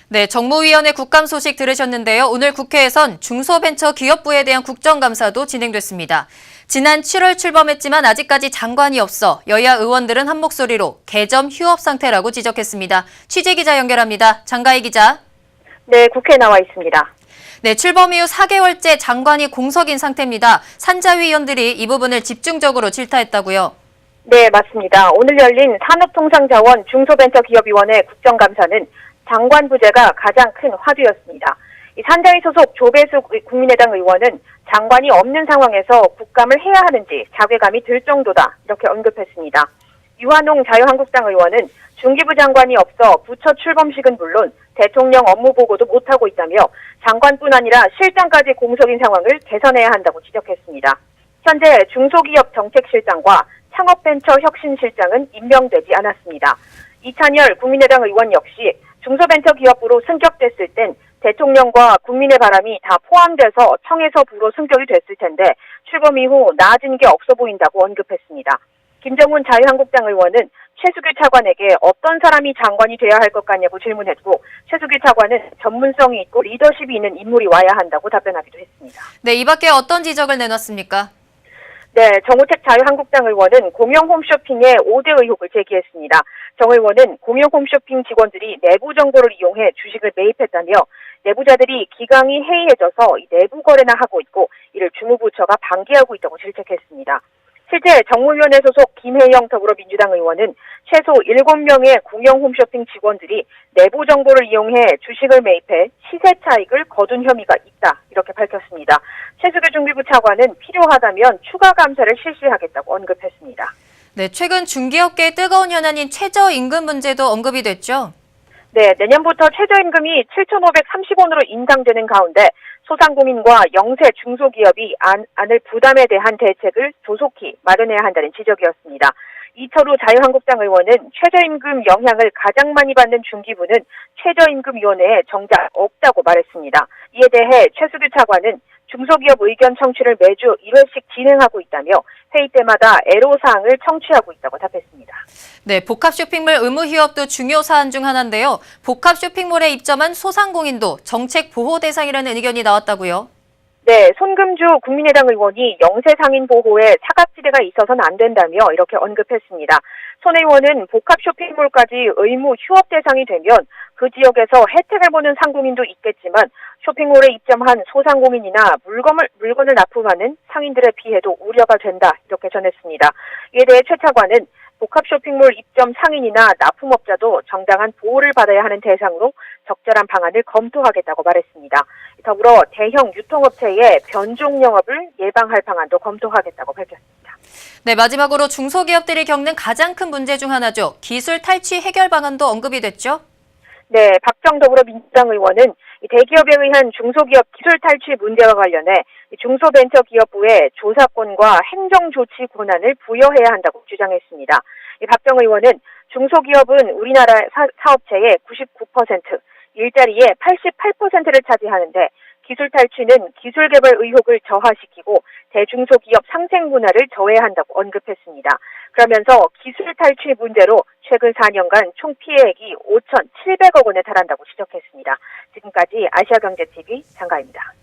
네, 정무위원회 국감 소식 들으셨는데요. 오늘 국회에선 중소벤처기업부에 대한 국정감사도 진행됐습니다. 지난 7월 출범했지만 아직까지 장관이 없어 여야 의원들은 한 목소리로 개점 휴업 상태라고 지적했습니다. 취재기자 연결합니다. 장가희 기자. 네, 국회에 나와 있습니다. 네, 출범 이후 4개월째 장관이 공석인 상태입니다. 산자위원들이 이 부분을 집중적으로 질타했다고요. 네, 맞습니다. 오늘 열린 산업통상자원 중소벤처기업위원회 국정감사는 장관 부재가 가장 큰 화두였습니다. 이 산자위 소속 조배수 국민의당 의원은 장관이 없는 상황에서 국감을 해야 하는지 자괴감이 들 정도다 이렇게 언급했습니다. 유한홍 자유한국당 의원은 중기부 장관이 없어 부처 출범식은 물론 대통령 업무 보고도 못하고 있다며 장관뿐 아니라 실장까지 공석인 상황을 개선해야 한다고 지적했습니다. 현재 중소기업 정책실장과 창업벤처혁신실장은 임명되지 않았습니다. 이찬열 국민의당 의원 역시 중소벤처기업부로 승격됐을 땐 대통령과 국민의 바람이 다 포함돼서 청에서 부로 승격이 됐을 텐데 출범 이후 나아진 게 없어 보인다고 언급했습니다. 김정훈 자유한국당 의원은 최수규 차관에게 어떤 사람이 장관이 돼야 할 것 같냐고 질문했고 최수규 차관은 전문성이 있고 리더십이 있는 인물이 와야 한다고 답변하기도 했습니다. 네, 이 밖에 어떤 지적을 내놨습니까? 네, 정우택 자유한국당 의원은 공영 홈쇼핑에 5대 의혹을 제기했습니다. 정 의원은 공영 홈쇼핑 직원들이 내부 정보를 이용해 주식을 매입했다며 내부자들이 기강이 해이해져서 내부 거래나 하고 있고 이를 주무부처가 방기하고 있다고 질책했습니다. 실제 정무위원회 소속 김혜영 더불어민주당 의원은 최소 7명의 공영 홈쇼핑 직원들이 내부 정보를 이용해 주식을 매입해 시세 차익을 거둔 혐의가 있다 이렇게 밝혔습니다. 최수규 중기부 차관은 필요하다면 추가 감사를 실시하겠다고 언급했습니다. 네, 최근 중개업계의 뜨거운 현안인 최저임금 문제도 언급이 됐죠? 네, 내년부터 최저임금이 7,530원으로 인상되는 가운데 소상공인과 영세 중소기업이 안을 부담에 대한 대책을 조속히 마련해야 한다는 지적이었습니다. 이철우 자유한국당 의원은 최저임금 영향을 가장 많이 받는 중기부는 최저임금위원회에 정작 없다고 말했습니다. 이에 대해 최수규 차관은 중소기업 의견 청취를 매주 1회씩 진행하고 있다며 회의 때마다 애로사항을 청취하고 있다고 답했습니다. 네, 복합 쇼핑몰 의무 휴업도 중요 사안 중 하나인데요. 복합 쇼핑몰에 입점한 소상공인도 정책 보호 대상이라는 의견이 나왔다고요? 네, 손금주 국민의당 의원이 영세 상인 보호에 사각지대가 있어서는 안 된다며 이렇게 언급했습니다. 손 의원은 복합 쇼핑몰까지 의무 휴업 대상이 되면 그 지역에서 혜택을 보는 상공인도 있겠지만 쇼핑몰에 입점한 소상공인이나 물건을 납품하는 상인들의 피해도 우려가 된다 이렇게 전했습니다. 이에 대해 최 차관은 복합 쇼핑몰 입점 상인이나 납품업자도 정당한 보호를 받아야 하는 대상으로 적절한 방안을 검토하겠다고 말했습니다. 더불어 대형 유통업체의 변종 영업을 예방할 방안도 검토하겠다고 밝혔습니다. 네, 마지막으로 중소기업들이 겪는 가장 큰 문제 중 하나죠. 기술 탈취 해결 방안도 언급이 됐죠? 네, 박정 더불어민주당 의원은 대기업에 의한 중소기업 기술 탈취 문제와 관련해 중소벤처기업부에 조사권과 행정조치 권한을 부여해야 한다고 주장했습니다. 박정 의원은 중소기업은 우리나라 사업체의 99%, 일자리의 88%를 차지하는데 기술 탈취는 기술 개발 의혹을 저하시키고 대중소기업 상생 문화를 저해한다고 언급했습니다. 그러면서 기술 탈취 문제로 최근 4년간 총 피해액이 5,700억 원에 달한다고 지적했습니다. 지금까지 아시아경제TV 장가입니다.